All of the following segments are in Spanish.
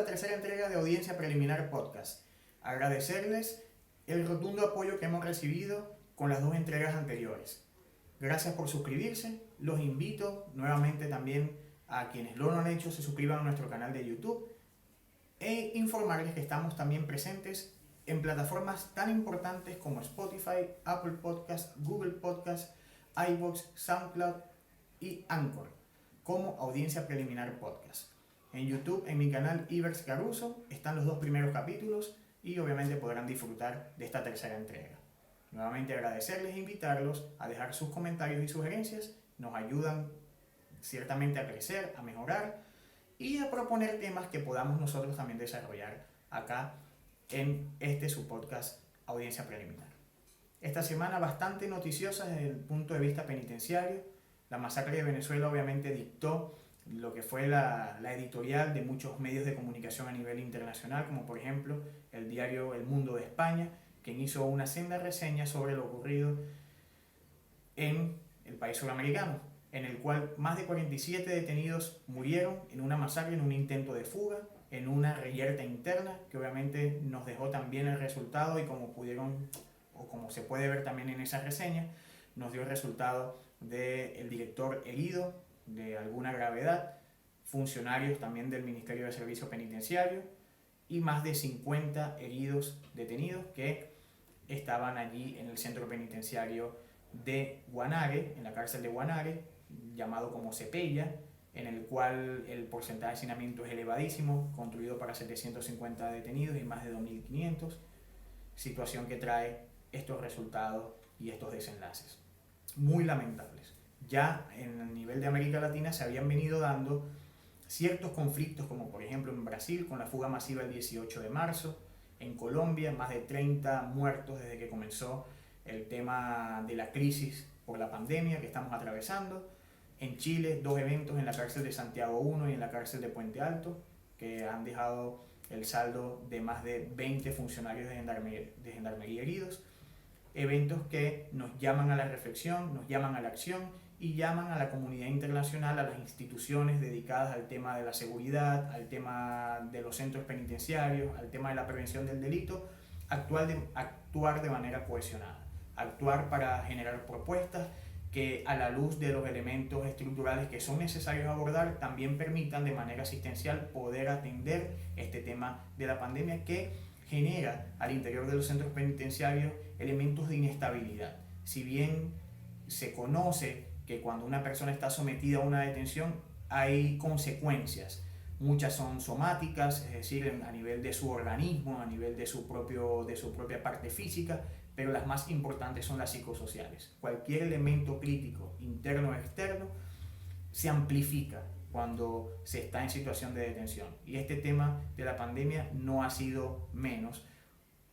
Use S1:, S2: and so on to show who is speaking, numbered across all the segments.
S1: la tercera entrega de Audiencia Preliminar Podcast. Agradecerles el rotundo apoyo que hemos recibido con las dos entregas anteriores. Gracias por suscribirse. Los invito nuevamente también a quienes lo han hecho se suscriban a nuestro canal de YouTube e informarles que estamos también presentes en plataformas tan importantes como Spotify, Apple Podcast, Google Podcast, iVoox, SoundCloud y Anchor como Audiencia Preliminar Podcast. En YouTube, en mi canal Ivers Caruso, están los dos primeros capítulos y obviamente podrán disfrutar de esta tercera entrega. Nuevamente agradecerles e invitarlos a dejar sus comentarios y sugerencias. Nos ayudan ciertamente a crecer, a mejorar y a proponer temas que podamos nosotros también desarrollar acá en su podcast Audiencia Preliminar. Esta semana bastante noticiosa desde el punto de vista penitenciario. La masacre de Venezuela obviamente dictó lo que fue la editorial de muchos medios de comunicación a nivel internacional, como por ejemplo el diario El Mundo de España, quien hizo una senda reseña sobre lo ocurrido en el país sudamericano, en el cual más de 47 detenidos murieron en una masacre, en un intento de fuga, en una reyerta interna, que obviamente nos dejó también el resultado y como se puede ver también en esa reseña, nos dio el resultado del director herido de alguna gravedad, funcionarios también del Ministerio de Servicio Penitenciario y más de 50 heridos detenidos que estaban allí en el centro penitenciario de Guanare, en la cárcel de Guanare, llamado como Cepella, en el cual el porcentaje de hacinamiento es elevadísimo, construido para 750 detenidos y más de 2.500, situación que trae estos resultados y estos desenlaces muy lamentables. Ya en el nivel de América Latina se habían venido dando ciertos conflictos, como por ejemplo en Brasil con la fuga masiva el 18 de marzo, en Colombia más de 30 muertos desde que comenzó el tema de la crisis por la pandemia que estamos atravesando, en Chile 2 eventos en la cárcel de Santiago 1 y en la cárcel de Puente Alto que han dejado el saldo de más de 20 funcionarios de gendarmería heridos, eventos que nos llaman a la reflexión, nos llaman a la acción y llaman a la comunidad internacional, a las instituciones dedicadas al tema de la seguridad, al tema de los centros penitenciarios, al tema de la prevención del delito, actuar de manera cohesionada, actuar para generar propuestas que a la luz de los elementos estructurales que son necesarios abordar también permitan de manera asistencial poder atender este tema de la pandemia que genera al interior de los centros penitenciarios elementos de inestabilidad. Si bien se conoce que cuando una persona está sometida a una detención hay consecuencias, muchas son somáticas, es decir, a nivel de su organismo, a nivel de su propia parte física, pero las más importantes son las psicosociales. Cualquier elemento crítico, interno o externo, se amplifica cuando se está en situación de detención. Y este tema de la pandemia no ha sido menos,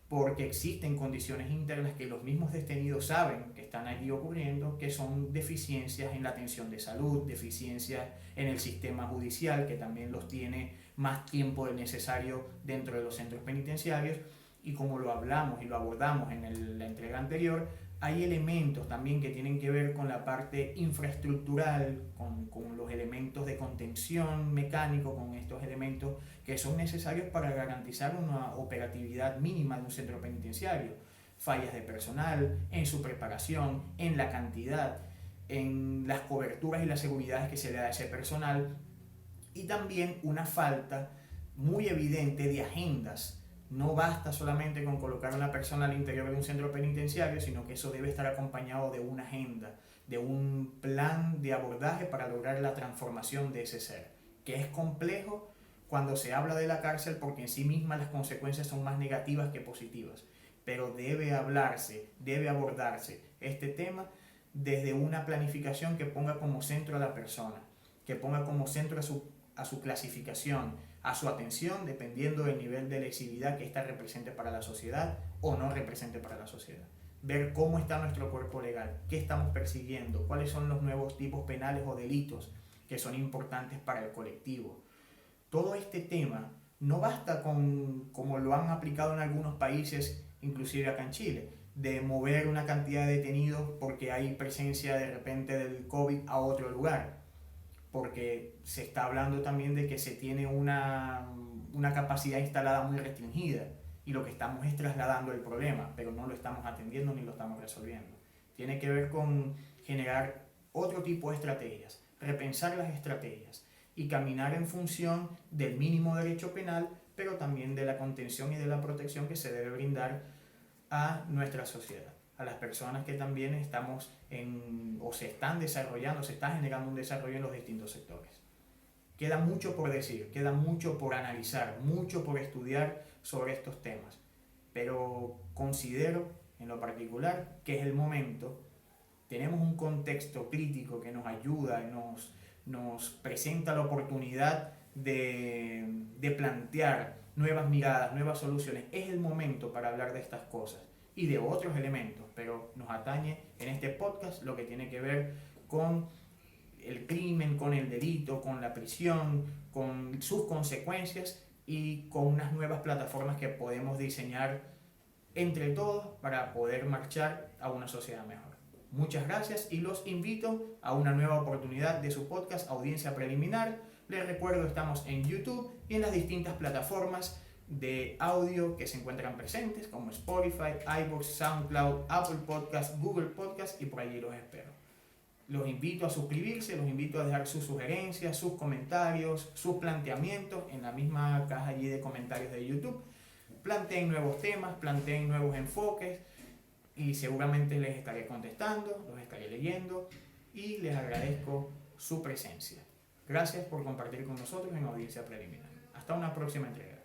S1: porque existen condiciones internas que los mismos detenidos saben que están allí ocurriendo, que son deficiencias en la atención de salud, deficiencias en el sistema judicial, que también los tiene más tiempo del necesario dentro de los centros penitenciarios, y como lo hablamos y lo abordamos en la entrega anterior, hay elementos también que tienen que ver con la parte infraestructural, con los elementos de contención mecánico, con estos elementos que son necesarios para garantizar una operatividad mínima de un centro penitenciario. Fallas de personal, en su preparación, en la cantidad, en las coberturas y las seguridades que se le da a ese personal, y también una falta muy evidente de agendas. No basta solamente con colocar a una persona al interior de un centro penitenciario, sino que eso debe estar acompañado de una agenda, de un plan de abordaje para lograr la transformación de ese ser, que es complejo cuando se habla de la cárcel porque en sí misma las consecuencias son más negativas que positivas, pero debe abordarse este tema desde una planificación que ponga como centro a la persona, que ponga como centro a su clasificación, a su atención, dependiendo del nivel de lesividad que ésta represente para la sociedad o no represente para la sociedad. Ver cómo está nuestro cuerpo legal, qué estamos persiguiendo, cuáles son los nuevos tipos penales o delitos que son importantes para el colectivo. Todo este tema no basta con, como lo han aplicado en algunos países, inclusive acá en Chile, de mover una cantidad de detenidos porque hay presencia de repente del COVID a otro lugar. porque se está hablando también de que se tiene una capacidad instalada muy restringida y lo que estamos es trasladando el problema, pero no lo estamos atendiendo ni lo estamos resolviendo. Tiene que ver con generar otro tipo de estrategias, repensar las estrategias y caminar en función del mínimo derecho penal, pero también de la contención y de la protección que se debe brindar a nuestra sociedad, a las personas que también estamos o se están desarrollando, se está generando un desarrollo en los distintos sectores. Queda mucho por decir, queda mucho por analizar, mucho por estudiar sobre estos temas, pero considero en lo particular que es el momento. Tenemos un contexto crítico que nos ayuda, nos presenta la oportunidad de plantear nuevas miradas, nuevas soluciones. Es el momento para hablar de estas cosas y de otros elementos, pero nos atañe en este podcast lo que tiene que ver con el crimen, con el delito, con la prisión, con sus consecuencias y con unas nuevas plataformas que podemos diseñar entre todos para poder marchar a una sociedad mejor. Muchas gracias y los invito a una nueva oportunidad de su podcast Audiencia Preliminar. Les recuerdo, estamos en YouTube y en las distintas plataformas de audio que se encuentran presentes como Spotify, iVoox, SoundCloud, Apple Podcast, Google Podcast y por allí los espero. Los invito a suscribirse, los invito a dejar sus sugerencias, sus comentarios, sus planteamientos en la misma caja allí de comentarios de YouTube. Planteen nuevos temas, planteen nuevos enfoques y seguramente les estaré contestando, los estaré leyendo y les agradezco su presencia. Gracias por compartir con nosotros en Audiencia Preliminar. Hasta una próxima entrega.